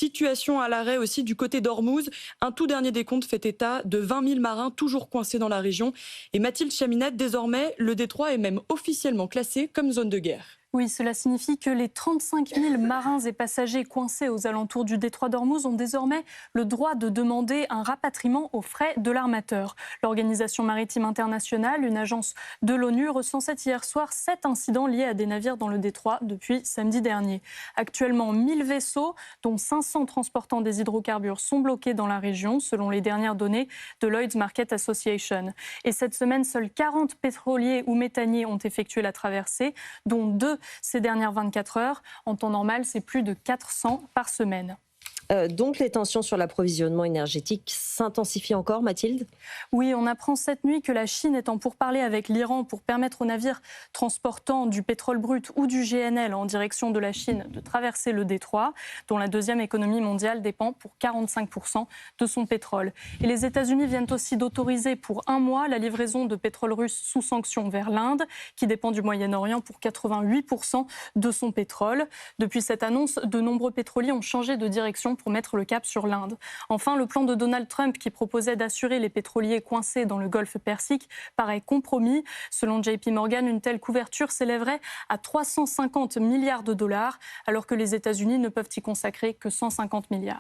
Situation à l'arrêt aussi du côté d'Ormuz. Un tout dernier décompte fait état de 20 000 marins toujours coincés dans la région. Et Mathilde Chaminade, désormais, le détroit est même officiellement classé comme zone de guerre. Oui, cela signifie que les 35 000 marins et passagers coincés aux alentours du détroit d'Ormuz ont désormais le droit de demander un rapatriement aux frais de l'armateur. L'Organisation maritime internationale, une agence de l'ONU, recensait hier soir 7 incidents liés à des navires dans le détroit depuis samedi dernier. Actuellement, 1000 vaisseaux, dont 500 transportant des hydrocarbures, sont bloqués dans la région, selon les dernières données de Lloyd's Market Association. Et cette semaine, seuls 40 pétroliers ou méthaniers ont effectué la traversée, dont 2 ces dernières 24 heures. En temps normal, c'est plus de 400 par semaine. Donc les tensions sur l'approvisionnement énergétique s'intensifient encore, Mathilde ? Oui, on apprend cette nuit que la Chine est en pourparlers avec l'Iran pour permettre aux navires transportant du pétrole brut ou du GNL en direction de la Chine de traverser le détroit, dont la deuxième économie mondiale dépend pour 45% de son pétrole. Et les États-Unis viennent aussi d'autoriser pour un mois la livraison de pétrole russe sous sanction vers l'Inde, qui dépend du Moyen-Orient pour 88% de son pétrole. Depuis cette annonce, de nombreux pétroliers ont changé de direction pour mettre le cap sur l'Inde. Enfin, le plan de Donald Trump qui proposait d'assurer les pétroliers coincés dans le golfe Persique paraît compromis. Selon JP Morgan, une telle couverture s'élèverait à 350 milliards de dollars, alors que les États-Unis ne peuvent y consacrer que 150 milliards.